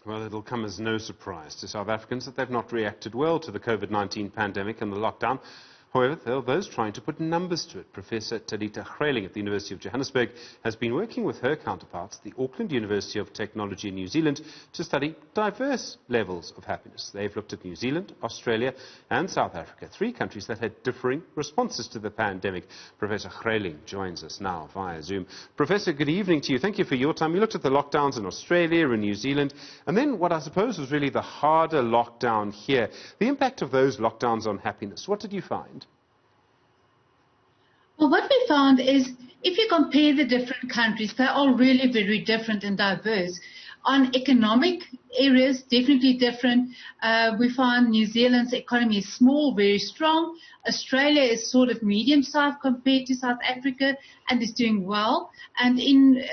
Well, it'll come as no surprise to South Africans that they've not reacted well to the COVID-19 pandemic and the lockdown. However, there are those trying to put numbers to it. Professor Talita Greyling at the University of Johannesburg has been working with her counterparts at the Auckland University of Technology in New Zealand to study diverse levels of happiness. They've looked at New Zealand, Australia and South Africa, three countries that had differing responses to the pandemic. Professor Greyling joins us now via Zoom. Professor, good evening to you. Thank you for your time. You looked at the lockdowns in Australia and New Zealand, and then what I suppose was really the harder lockdown here. The impact of those lockdowns on happiness, what did you find? Well, what we found is if you compare the different countries, they're all really very different and diverse. On economic areas, definitely different. We found New Zealand's economy is small, very strong. Australia is sort of medium-sized compared to South Africa and is doing well. And in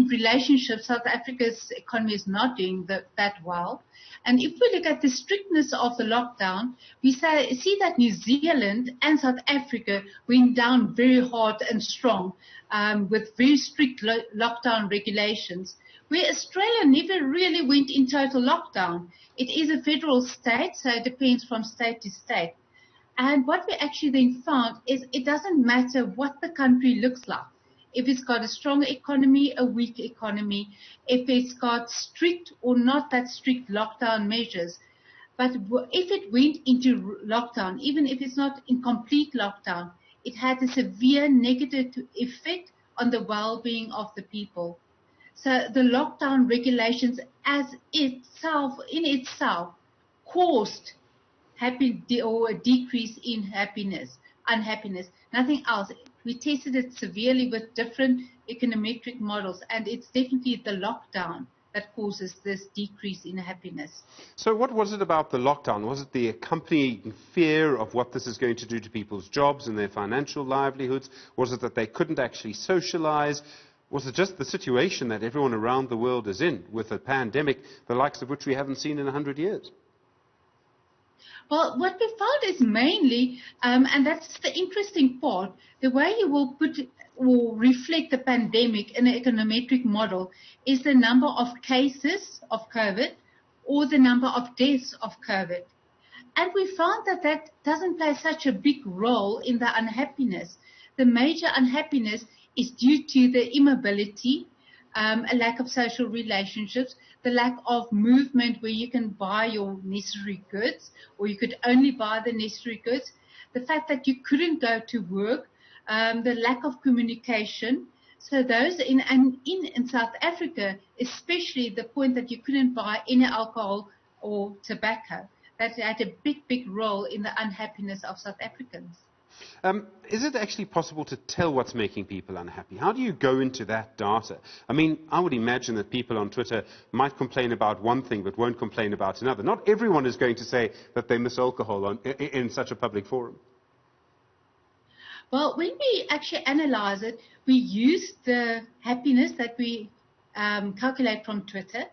relationships, South Africa's economy is not doing that well. And if we look at the strictness of the lockdown, we see that New Zealand and South Africa went down very hard and strong with very strict lockdown regulations, where Australia never really went in total lockdown. It is a federal state, so it depends from state to state. And what we actually then found is it doesn't matter what the country looks like. If it's got a strong economy, a weak economy, if it's got strict or not that strict lockdown measures. But if it went into lockdown, even if it's not in complete lockdown, it had a severe negative effect on the well-being of the people. So the lockdown regulations in itself caused a decrease in unhappiness, nothing else. We tested it severely with different econometric models, and it's definitely the lockdown that causes this decrease in happiness. So what was it about the lockdown? Was it the accompanying fear of what this is going to do to people's jobs and their financial livelihoods? Was it that they couldn't actually socialize? Was it just the situation that everyone around the world is in with a pandemic, the likes of which we haven't seen in 100 years? Well, what we found is mainly, and that's the interesting part, the way you will reflect the pandemic in an econometric model is the number of cases of COVID or the number of deaths of COVID. And we found that that doesn't play such a big role in the unhappiness. The major unhappiness is due to the immobility, a lack of social relationships, the lack of movement where you can buy your necessary goods, or you could only buy the necessary goods, the fact that you couldn't go to work, the lack of communication. So those in South Africa, especially the point that you couldn't buy any alcohol or tobacco, that had a big role in the unhappiness of South Africans. Is it actually possible to tell what's making people unhappy? How do you go into that data? I mean, I would imagine that people on Twitter might complain about one thing but won't complain about another. Not everyone is going to say that they miss alcohol in such a public forum. Well, when we actually analyze it, we use the happiness that we calculate from Twitter.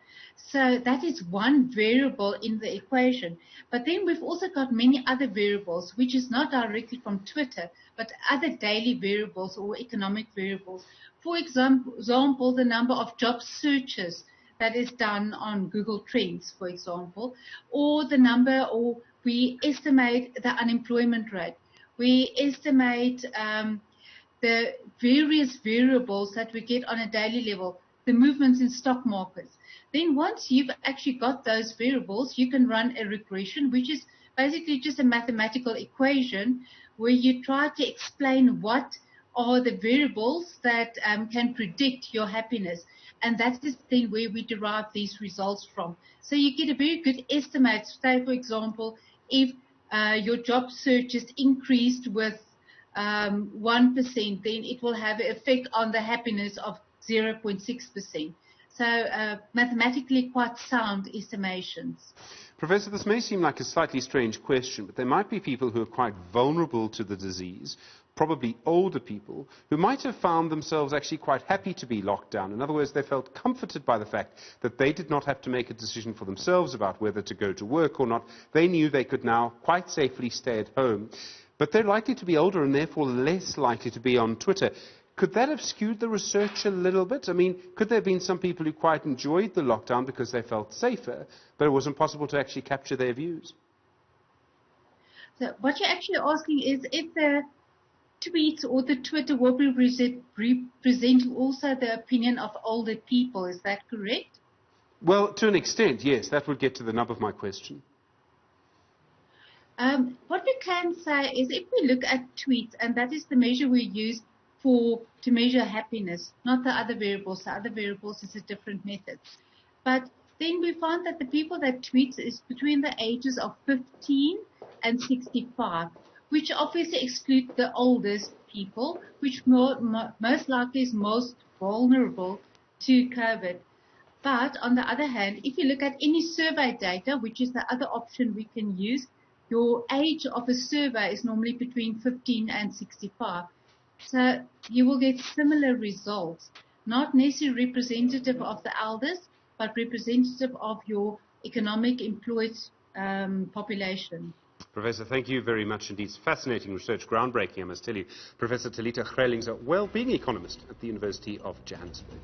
So that is one variable in the equation. But then we've also got many other variables, which is not directly from Twitter, but other daily variables or economic variables. For example, the number of job searches that is done on Google Trends, for example, or the number, or we estimate the unemployment rate. We estimate the various variables that we get on a daily level, the movements in stock markets. Then once you've actually got those variables, you can run a regression, which is basically just a mathematical equation where you try to explain what are the variables that can predict your happiness. And that is then where we derive these results from. So you get a very good estimate. Say, for example, if your job search is increased with 1%, then it will have an effect on the happiness of 0.6%. So mathematically quite sound estimations. Professor, this may seem like a slightly strange question, but there might be people who are quite vulnerable to the disease, probably older people, who might have found themselves actually quite happy to be locked down. In other words, they felt comforted by the fact that they did not have to make a decision for themselves about whether to go to work or not. They knew they could now quite safely stay at home. But they're likely to be older and therefore less likely to be on Twitter. Could that have skewed the research a little bit? I mean, could there have been some people who quite enjoyed the lockdown because they felt safer, but it wasn't possible to actually capture their views? So what you're actually asking is if the tweets or the Twitter will represent also the opinion of older people. Is that correct? Well, to an extent, yes. That would get to the nub of my question. What we can say is if we look at tweets, and that is the measure we use to measure happiness, not the other variables. The other variables is a different method. But then we found that the people that tweet is between the ages of 15 and 65, which obviously exclude the oldest people, which most likely is most vulnerable to COVID. But on the other hand, if you look at any survey data, which is the other option we can use, your age of a survey is normally between 15 and 65. So you will get similar results, not necessarily representative of the elders, but representative of your economic employed population. Professor, thank you very much indeed. It's fascinating research, groundbreaking, I must tell you. Professor Talita Greyling is a well-being economist at the University of Johannesburg.